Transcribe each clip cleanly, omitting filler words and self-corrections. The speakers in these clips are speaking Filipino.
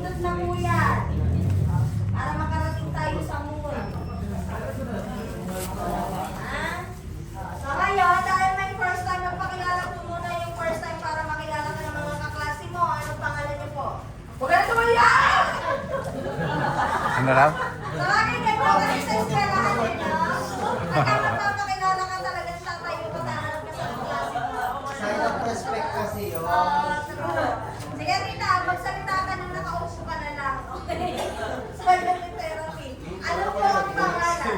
Pindot na po yan. Para makarating tayo sa moon. So ngayon, dahil may first time, magpakilala po muna yung first time para makilala ka ng mga kaklase mo. Anong pangalan niyo po? Huwag na naman yan! Ano raw? So lagi kayo po kayo sa eskwelahan din, no? Pagka magpapakilala ka talaga sa tayo, pagkahanap ka sa kaklase mo. Sign of respect kasi yun. True. Sige Rita, magsalita ka nang nakaupo ka na lang. Okay? Silent therapy. Ano po ang pangalan?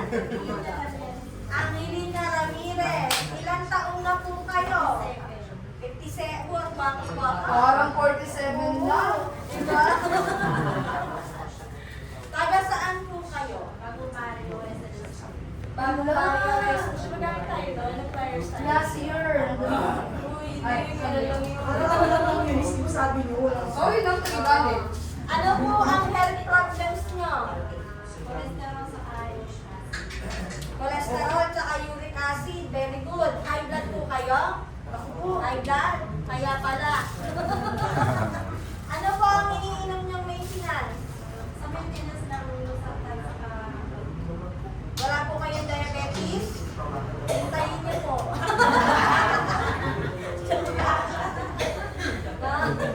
Angelina Ramirez. Ilang taong na po kayo? 57. Bakit ba? Parang 47 na. Diba? Taga saan po kayo? Bago-Mario Resolution. Bago-Mario Resolution. Magamit tayo doon. Nag-flyers tayo. Last year. Uy, hindi ko na lang yun. Ano yung hindi mo sabi niyo? Oh, yun ang trigger. Ano po ang health problems nyo? Cholesterol sa ayos. Cholesterol at uric acid. Very good. High blood po kayo? Ako po. High blood? Kaya pala. Ano po ang iniinom nyong maintenance? Sa maintenance lang sometimes Wala po kayong diabetes? Hintayin niyo po.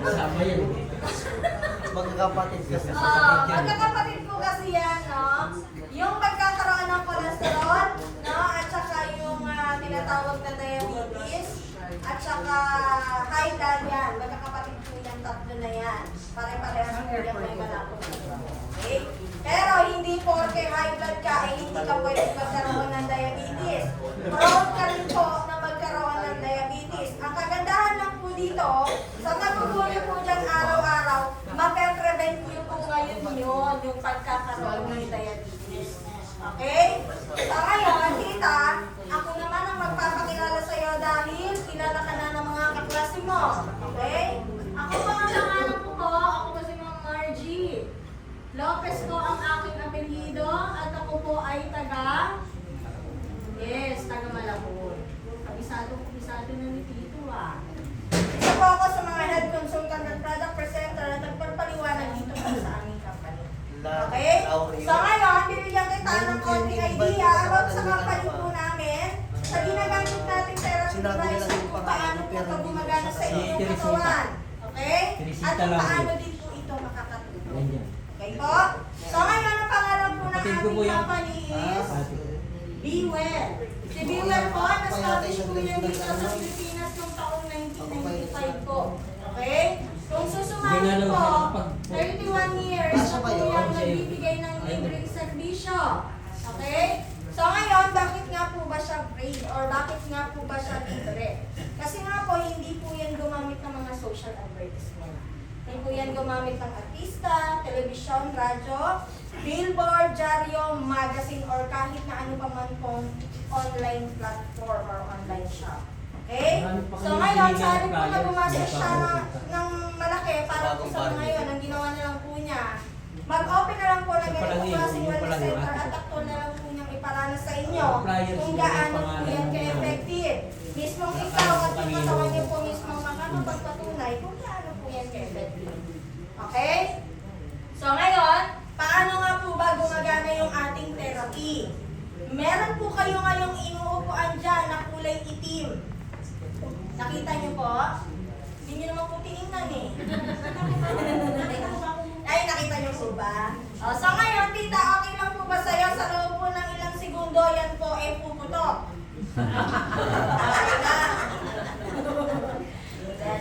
Sama yan. Magkakapatid kasi sa kapatid yan. Magkakapatid po kasi yan, no? Yung pagkakaroon ng cholesterol, no? At saka yung tinatawag na diabetes, at saka high blood yan. Magkakapatid po yan, tatlo na yan. Pare-parehas po yan may malapot. Okay? Pero hindi porke high blood ka, ay hindi ka pwede magkaroon ng diabetes. Prone ka rin po na magkaroon ng diabetes. Ang kagandahan lang po dito, sa pagkukulo po dyan araw-araw, mape-prevent nyo po ngayon yun, yung pagkakaroon ng diabetes. Okay? So ngayon, tita, ako naman ang magpapakilala sa iyo dahil kilala ka na ng mga kaklase mo. Okay? Ako po ang pangalan ko po, ako po si Ma'am Margie. Lopez po ang aking apelyido at ako po ay taga Malabon. Kabisado na ni Tito ah. Isa po ako sa mga head consultant at product presenter at nagpapaliwanag dito po sa aming company. Okay? So ngayon, bibigyan kita ng konting idea about sa company po namin. Sa ginagamit natin therapy device kung paano po ito gumagana sa inyong katawan. Okay? At kung paano din po ito makakatulong. Okay po? So ngayon, ang pangalan po ng aming company is Be Well. Si Be Well po, na-establish po yan dito sa Pilipinas noong taong 1995 po. Okay? Kung susumahin po, 31 years na po yan nagbibigay ng libreng serbisyo. Okay? So ngayon, bakit nga po ba siya free? Or bakit nga po ba siya libre? Kasi nga po, hindi po yan gumamit ng mga social advertisement. Hindi po yan gumamit ng artista, telebisyon, radyo, billboard, dyaryo, magazine, or kahit na ano pa man pong online platform or online shop. Okay? So ngayon, sa halip po na gumastos siya ng malaki para po sa mga yun, ang ginawa na lang po niya, mag-open na lang po ng ganitong klaseng wellness center at actual na lang po niyang iparanas sa inyo kung gaano po yan ka-effective. Mismong ikaw at yung katawan niyo po mismong makakapagpatunay kung gaano po yan ka-effective. Okay? So ngayon, paano nga po ba gumagana yung ating therapy? Meron po kayo ngayong inuupuan dyan na kulay itim. Nakita niyo po? Hindi niyo naman po tinignan eh. Ay, nakita niyo po ba? O, so ngayon, tita, okay lang po ba sa'yo sa loob po ng ilang segundo yan po ay puputok? Okay na.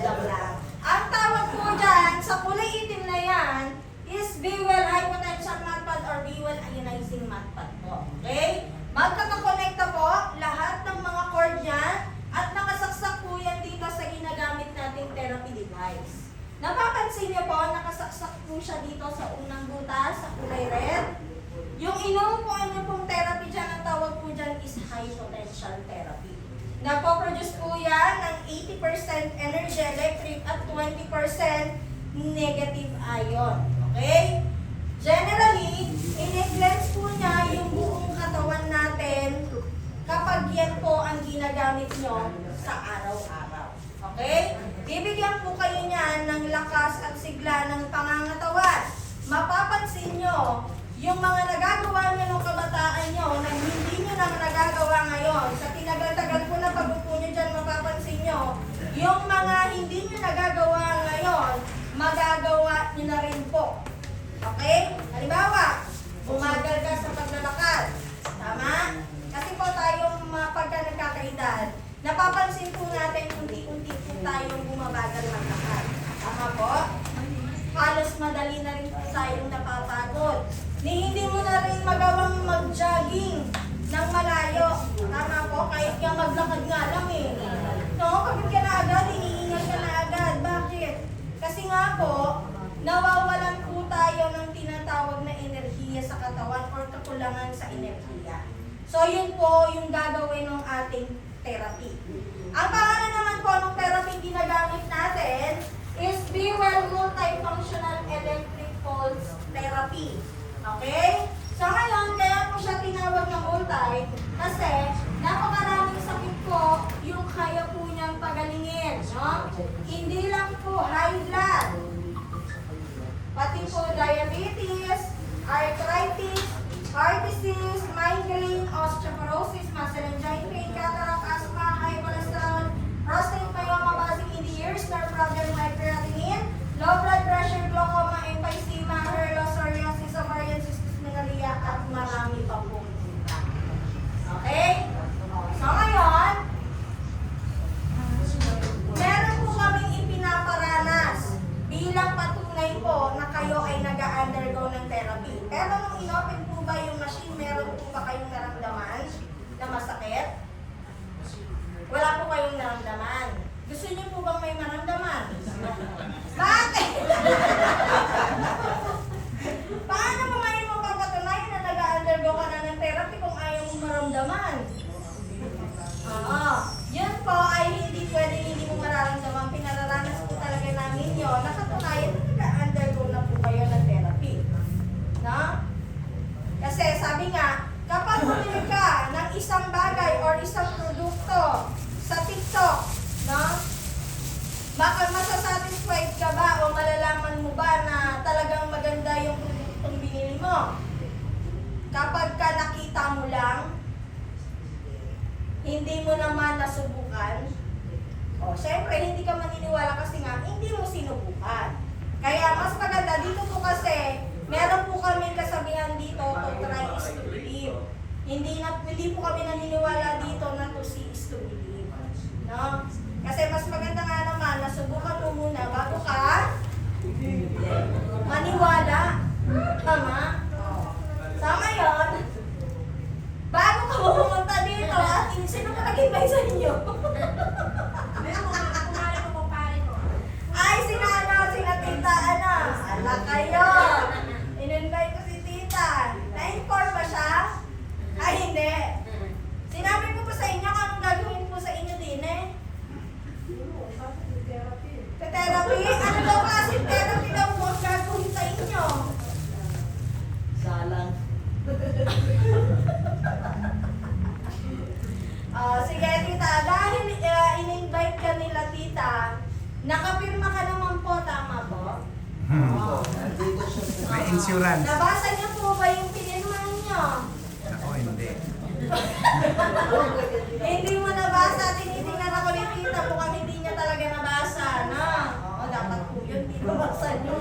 Joke lang. Ang tawag po dyan, sa kulay itim na yan, is Be Well High Potential Mat Pad or Be Well Ionizing Mat Pad po. Okay? Magkakakonekta po lahat ng mga cord niyan at nakasaksak po yan dito sa ginagamit nating therapy device. Napapansin niyo po, nakasaksak po siya dito sa unang butas, sa kulay red. Yung inuupuan niyo pong therapy dyan, ang tawag po dyan is high potential therapy. Nagpo-produce po yan ng 80% energy electric at 20% negative ion. Okay? Generally, in-cleanse po niya yung buong katawan natin kapag yan po ang ginagamit nyo sa araw-araw. Okay? Bibigyan po kayo niyan ng lakas at sigla ng pangangatawan. Yung mga hindi nyo nagagawa ngayon, magagawa nyo na rin po. Okay? Halimbawa, bumagal ka sa paglalakad. Tama? Kasi po tayong pagka nagkakaedad, napapansin po natin unti-unti po tayong bumabagal maglakad. Tama po? Halos madali na rin po tayong napapagod. Hindi mo na rin magawang mag-jogging ng malayo. Tama po? Kahit ka maglakad nga lang eh. No? Kapag ka na agad, iniingal ka na agad. Bakit? Kasi nga po, nawawalan po tayo ng tinatawag na enerhiya sa katawan or kakulangan sa enerhiya. So yun po yung gagawin ng ating therapy. Ang pangalan naman po ng therapy ginagamit natin is Bewell Multifunctional Electric Pulse Therapy. Okay? So ngayon, kaya po siya tinawag na multi kasi napakaraming sakit po yung kaya po niyang pagalingin. No? Hindi lang po high blood, pati po diabetes, arthritis, heart disease, migraine, osteoporosis, muscle and joint pain, cataract, asthma, high cholesterol, prostate myoma, basing in the ears, nerve problem, hypertension, low blood pressure, glaucoma, emphysema, hair loss, psoriasis, ovarian cystis, menorrhagia, at marami pa po. Okay? So ngayon, meron po kaming ipinaparanas bilang patunay po na kayo ay nag-undergo ng therapy. Pero nung inopen po ba yung machine, meron po ba kayong naramdaman na masakit? Wala po kayong naramdaman. Gusto niyo po bang may maramdaman? Bakit? Paano mo ngayon mo papatunayan na nag-undergo ka na ng therapy kung ayaw mong maramdaman? Oo. Yun po ay hindi pwedeng hindi mo mararamdaman. Pinararanas po talaga namin yun. Nakatunayan na nag-undergo na po kayo ng therapy. No? Kasi sabi nga, kapag bumili ka ng isang bagay or isang produkto sa TikTok, no? Baka masasatisfied ka ba o malalaman mo ba na talagang maganda yung produktong binili mo? Kapag ka nakita mo lang, hindi mo naman nasubukan, o syempre hindi ka maniniwala kasi nga hindi mo sinubukan. Kaya mas maganda dito po kasi meron po kami kasabihan dito to try is to believe. Hindi po kami naniniwala dito na to see is to believe. No? Kasi mas maganda nga naman nasubukan mo muna bago ka maniwala. Tama? Tama yun? Bago ka pumunta dito at sino ka nag-invite sa inyo? Ay, sina tita, ala kayo. In-invite ko si tita. Na-inform ba siya? Ay, hindi. Sinabi ko pa sa inyo kung anong gagawin po sa inyo din eh. Therapy? Ano daw kasi therapy daw po ang gagawin sa inyo? Salang. Sige tita, dahil in-invite ka nila tita, nakapirma ka naman po, tama po? Nandito siya. May insurance. Nabasa niyo po ba yung pinirmahan niyo? Ako hindi. Hindi mo nabasa, tinitingnan ako ni tita, mukhang hindi niya talaga nabasa, na? Oo, dapat po yun, binabasa niyo.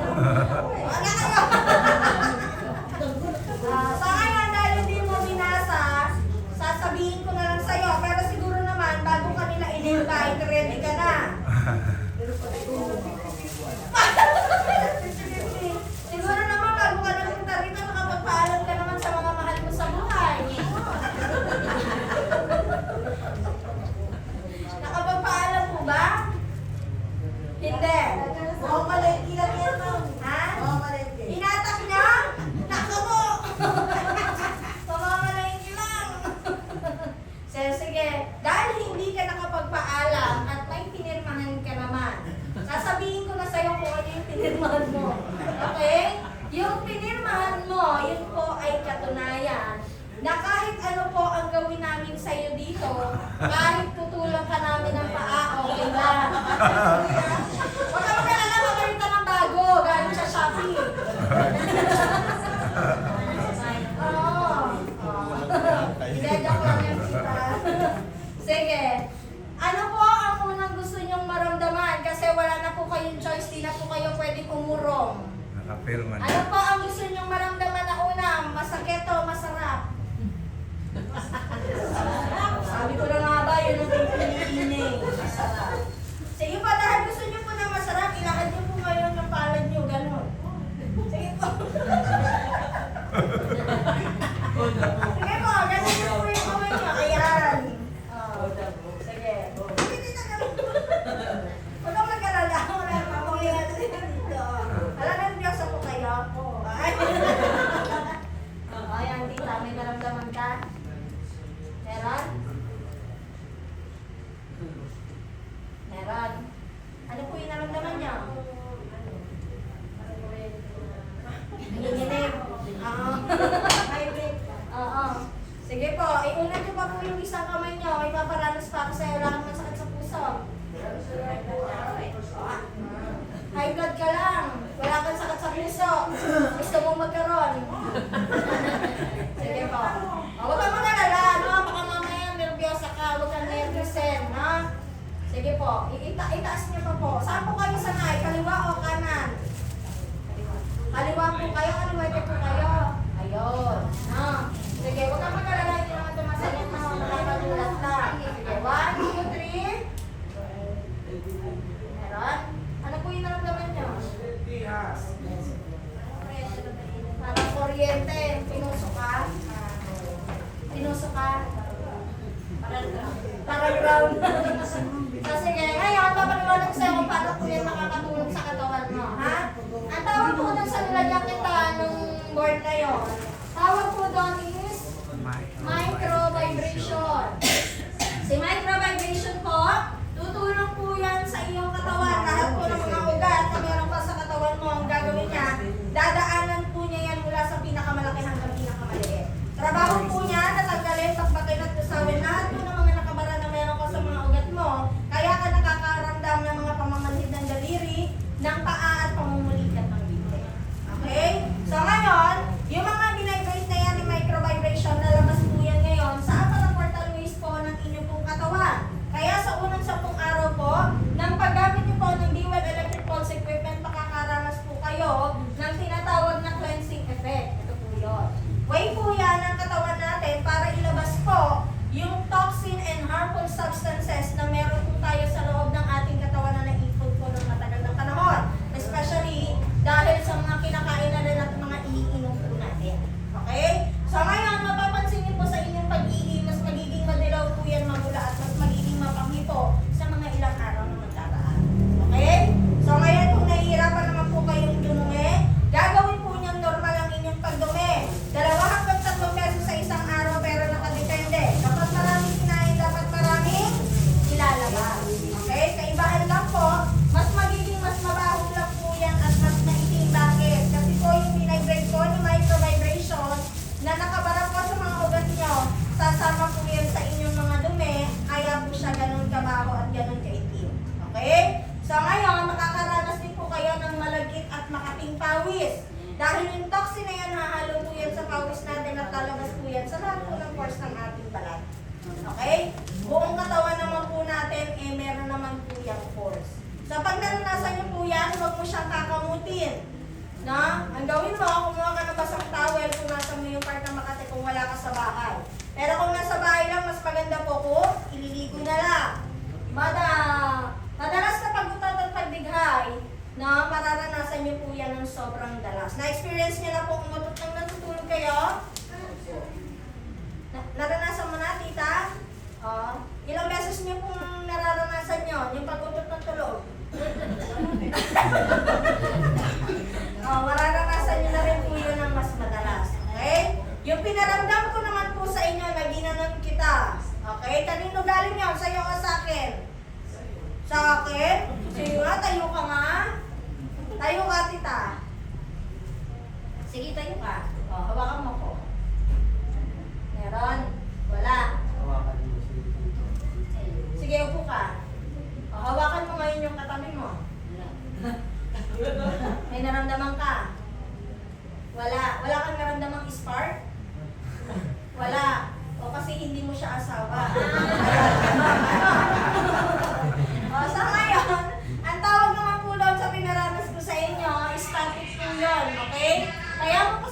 Wala kayo! Sa ngayon, dahil hindi mo binasa, sasabihin ko na lang sa'yo, pero siguro naman, bago ka nila in-invite, ready ka na. Siguro naman, bago ka nagpunta rito, nakapagpaalam ka naman sa mga mahal mo sa buhay. Nakapagpaalam mo ba? Hindi. Oo, malaki lang yan, ma'am. Ha? Oo, malaki. Inatak niya? Nako mo! Pamamalaki lang. So, sige. Dahil hindi ka nakapagpaalam at may pinirmahan ka naman, sasabihin ko na sa'yo kung ano yung pinirmahan mo. Okay? Yung pinirmahan mo, yun po ay katunayan na kahit ano po ang gawin namin sa'yo dito, kahit tutulang ka namin ng paa, okay lang. Huwag ka mag-alala, magaling ka ng bago, galing sa Shopee. Oo. Idadyak lang yan kita. Sige. Ano po ang unang gusto niyong maramdaman? Pakilaman. Ano po ang gusto niyong maramdaman na una? Masakit o masarap? Sabi ko na nga ba, yun ang pipiliin. Masarap. Sige po, dahil gusto niyo po na masarap, ilakad niyo po ngayon ng palad niyo, gano'n. Sige po. Sige po, gano'n niyo po yung kamay niyo. Ayan. Oh. Sige. Huwag kang mag-alala. Wala naman po yan dito. Alam na, Diyos po kayo. Ay. Ayan, tita, may naramdaman ka? Meron? Meron. Ano po yung naramdaman niya? Nanginginig. Oo. Oo. Sige po, iunan niyo pa po yung isang kamay niyo. May paparanas pa ako sa'yo. Wala kang masakit sa puso. High blood ka lang. Wala kang sakit sa puso. Gusto mong magkaroon. Sige po. Huwag kang mag-alala. No? Baka mamaya nervyosa ka. Huwag kang nervousen. No? Sige po. Itaas niyo pa po. Saan po kayo sanay? Kaliwa o kanan? Kaliwa po kayo. Kaliwete po kayo. Ayun. No? Sige. Huwag kang mag-alala. Hindi naman tumasalit na. Makakagulat na. Sige. 1, 2, 3. Meron? Ano po yung naramdaman niyo? Parang kuryente. Pinuso ka? Pinuso ka? Parang ground. So sige, ngayon, papaliwanag sa'yo kung paano po yan makakatulog sa katawan mo, ha? Ang tawag po doon sa nilagyan kita ng board na yun, tawag po doon is microvibration. Si microvibration po, tutulong po yan sa iyong katawan. Lahat po ng mga ugat na meron pa sa katawan mo, ang gagawin niya, dadaanan po niya yan mula sa pinakamalaki hanggang pinakamaliit. Trabaho po niya, natanggalin, takbakin at tusawin lahat po ng mga nakabara na meron ka sa mga ugat mo. Kaya ka nakakaramdam ng mga pamamanhid ng daliri, ng paa at pamumulikat ng bibig. Okay? So ngayon, yung mga binibrate na yan ni microvibration, lalabas po yan ngayon sa apat na portal ways po ng inyong pong katawan. Kaya sa unang 10 araw po, ng paggamit niyo po ng D-Well Electric Pulse Equipment, makakaranas po kayo ng tinatawag na cleansing effect. Ito po yun. Way po yan ang katawan natin para ilabas po yung toxin and harmful substances na meron po tayo sa loob ng ating katawan na naipon po ng matagal na panahon. Especially dahil sa mga kinakain na rin at mga iinom po natin. Okay? So ngayon, mapapansin niyo po sa inyong pag-ihi, mas magiging madilaw po yan magula at mas magiging mapanghipo sa mga ilang araw na magdaraan. Okay? So ngayon, kung nahihirapan naman po kayong dumumi, gagawin po niyang normal ang inyong pagdumi. 2 hanggang 3 beses sa isang araw pero nakadepende. Kapag maraming kinain, dapat maraming ilalabas. Okay? Kaibahan lang po, mas magiging mas mabaho lang po yan at mas maitim. Bakit? Kasi po yung binibrate po ni microvibration na nakabara po sa mga ugat nyo, sasama po yan sa inyong mga dumi, kaya po siya ganun kabaho at ganun kaitim. Okay? So ngayon, makakaranas din po kayo ng malagkit at makating pawis. Dahil yung toxin na yan, hahalo po yan sa pawis natin at lalabas po yan sa lahat po ng pores ng ating balat. Okay? Buong katawan naman po natin, meron naman po yung pores. So pag naranasan niyo po yan, huwag mo siyang kakamutin. No? Ang gawin mo, kumuha ka ng basang towel kung nasa mo yung part ng Makati kung wala ka sa bahay. Pero kung nasa bahay lang, mas maganda po kung ililigo na lang. Madalas na pag-utot at pagdighay, na mararanasan niyo po yan ng sobrang dalas. Na-experience niyo na po umutot ng natutulog kayo? Naranasan mo na, tita? Ilang beses niyo pong nararanasan niyo yung pag-utot ng tulog? Mararanasan niyo na rin po yun ng mas madalas. Okay? Yung pinaramdam ko naman po sa inyo na ginanon kita. Okay? Kanino galing yun? Sa'yo o sa akin? Sa akin? Sige nga, tayo ka nga. Tayo ka, tita. Sige, tayo ka. Hawakan mo ko. Meron? Wala. Hawakan mo si Sige, upo ka. Hawakan mo ngayon yung katabi mo. May naramdaman ka? Wala. Wala kang naramdamang spark? Wala. O kasi hindi mo siya asawa. Sa ngayon, ang tawag naman po doon sa pinaranas ko sa inyo, static po yun. Okay?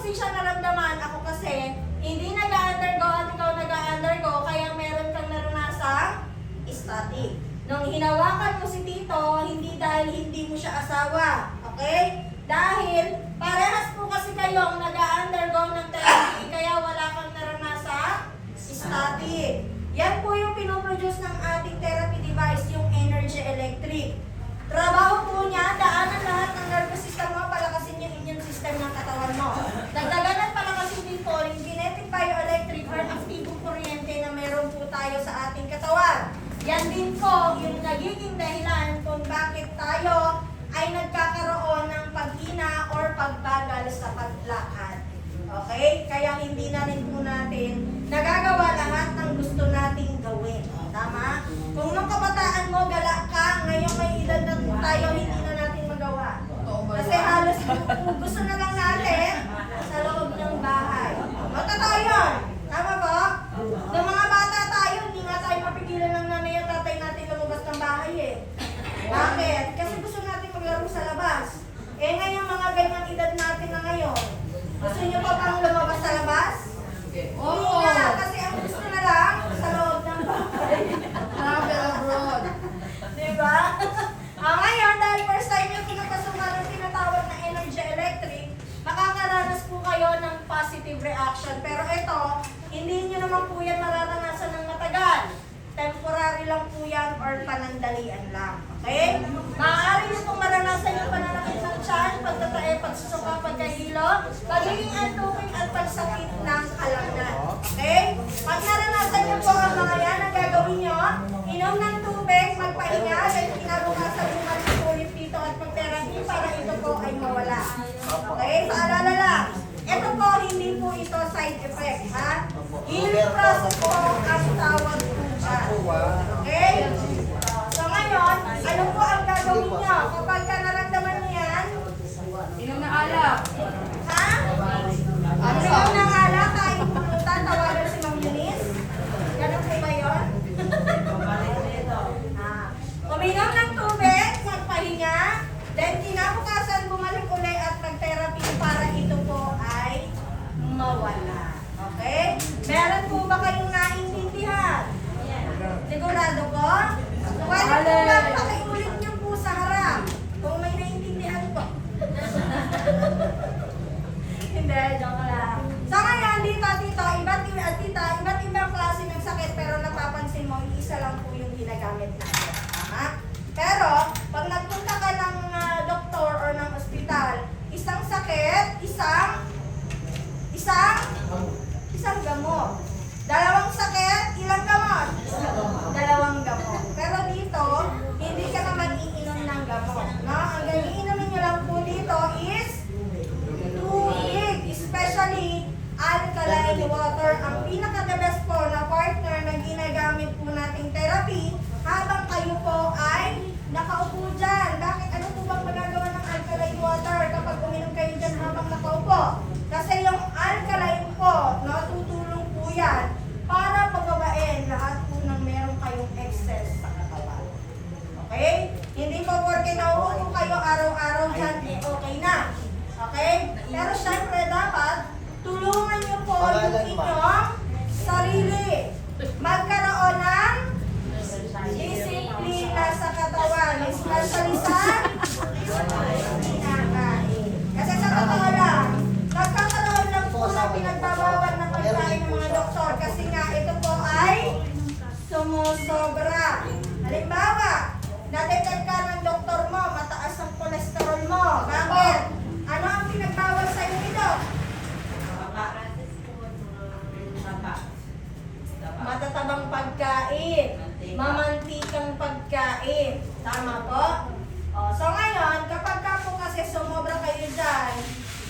kasi siya naramdaman, ako kasi, hindi nag-undergo at ikaw nag-undergo, kaya meron kang naranasang static. Nung hinawakan mo si Tito, hindi dahil hindi mo siya asawa. Okay? Dahil parehas po kasi kayong nag-undergo ng therapy, kaya wala kang naranasang static. Yan po yung pinoproduce ng ating therapy device, yung energy electric. Trabaho po niya, daanan lahat ng nervous system mo, palakasin yung immune system ng katawan mo. Dagdagan at palakasin din po yung kinetic bioelectric or aktibong kuryente na meron po tayo sa ating katawan. Yan din po yung nagiging dahilan kung bakit tayo ay nagkakaroon ng paghina or pagbagal sa paglakad. Okay? Kaya hindi na rin po natin nagagawa lahat ng gusto nating gawin. Tama? Kung nung kabataan mo, gala ka, ngayon may edad na tayo, hindi na natin magawa. Kasi halos gusto na lang natin sa loob ng bahay. Matotoo yun. Tama ba? Nung mga bata tayo, hindi nga tayo mapigilan ng nanay at tatay natin lumabas ng bahay eh. Bakit? Kasi gusto natin maglaro sa labas. Eh ngayon mga ganyang edad natin na ngayon, gusto nyo pa bang lumabas sa labas? Oo nga, kasi ang gusto na lang sa loob ng bahay. Travel abroad. Diba? Ngayon, dahil first time yung pinapasukan ng tinatawag na energy electric, makakaranas po kayo ng positive reaction. Pero ito, hindi nyo naman po yan mararanasan ng matagal. Temporary lang po yan or panandalian lang. Okay? Maaari nyo itong maranasan yung pananakit ng tiyan, pagtatae, pagsusuka, pagkahilo, pagiging antuking at pagsakit ng kalamnan. Okay? Pag naranasan nyo po ang mga yan, ang gagawin nyo, inom ng tubig, magpahinga, at kinabukasan bumalik ulit dito at mag-therapy para ito po ay mawala. Okay? Paalala lang, ito po, hindi po ito side effect, ha? Healing process po ang tawag po dyan. Okay? So ngayon, ano po ang gagawin nyo? Kapag ka naramdaman nyo yan, Inom na alak. ha? Ano ng alak, kain pulutan, tawagan si Ma'am Eunice? Ganun po ba yun? Uminom ng tubig, magpahinga, then kinabukasan bumalik ulit at mag-therapy para ito po ay mawala. Okay? Meron po ba kayong naintindihan? Sigurado po? Pwede po ba pakiulit niyo po sa harap kung may naintindihan po? Hindi, joke lang. So ngayon, iba't ibang klase ng sakit pero napapansin mo, isa lang po yung ginagamit natin. Tama? Pero, pag nagpunta ka ng doktor or ng ospital, isang sakit, isang gamot. Dalawang sakit, ilang gamot? Dalawang gamot. Pero dito, hindi ka naman iinom ng gamot. No? Ang iinumin nyo lang po dito is tubig, especially alkaline water. Ang pinaka-the best po na partner na ginagamit po nating therapy habang kayo po ay nakaupo dyan. Bakit? Ano po bang magagawa ng alkaline water kapag uminom kayo dyan habang nakaupo? Kasi yung alkaline po, no, tutulong po yan para pababain lahat po ng meron kayong excess sa katawan. Okay? Hindi po porque nauupo kayo araw-araw dyan, eh okay na. Okay? Pero syempre dapat, tulungan nyo po yung inyong sarili. Magkaroon ng disiplina sa katawan. Especially sa kinakain. Kasi sa totoo lang, nagkakaroon lang po ng pinagbabawal na pagkain ng mga doktor kasi nga ito po ay sumusobra. Halimbawa, na-detect ka ng doktor mo, mataas ang kolesterol mo. Bakit? Ano ang pinagbawal sa iyo nito? Matatabang pagkain, mamantikang pagkain. Tama po? So ngayon, kapag ka po kasi sumobra kayo dyan,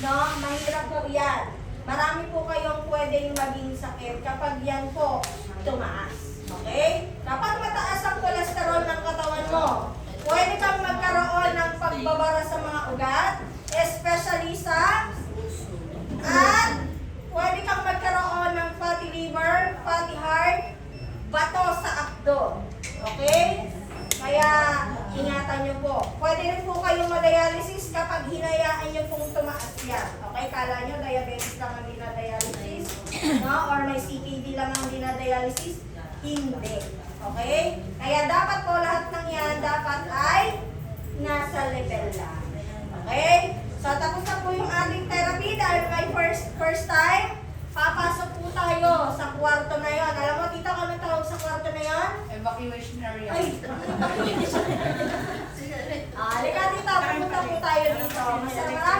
no, mahirap po yan. Marami po kayong pwedeng maging sakit kapag yan po tumaas. Okay? Kapag mataas ang kolesterol ng katawan mo, pwede kang magkaroon ng pagbabara sa mga ugat, especially sa at pwede kang magkaroon ng fatty liver, fatty heart, bato sa akdo. Okay? Kaya ingatan nyo po. Pwede rin po kayong ma-dialysis kapag hinayaan nyo pong tumaas yan. Okay? Kala nyo diabetes lang ang dinadialysis, no? Or may CKD lang ang dinadialysis? Hindi. Okay? Kaya dapat po lahat ng yan, dapat ay nasa level lang. Okay? So, tapos na po yung ating therapy dahil may first time. Papasok po tayo sa kwarto na yon. Alam mo, tita, kung anong tawag sa kwarto na yon? Evacuation area. Ay! Halika, tita, pupunta po tayo dito. Masarap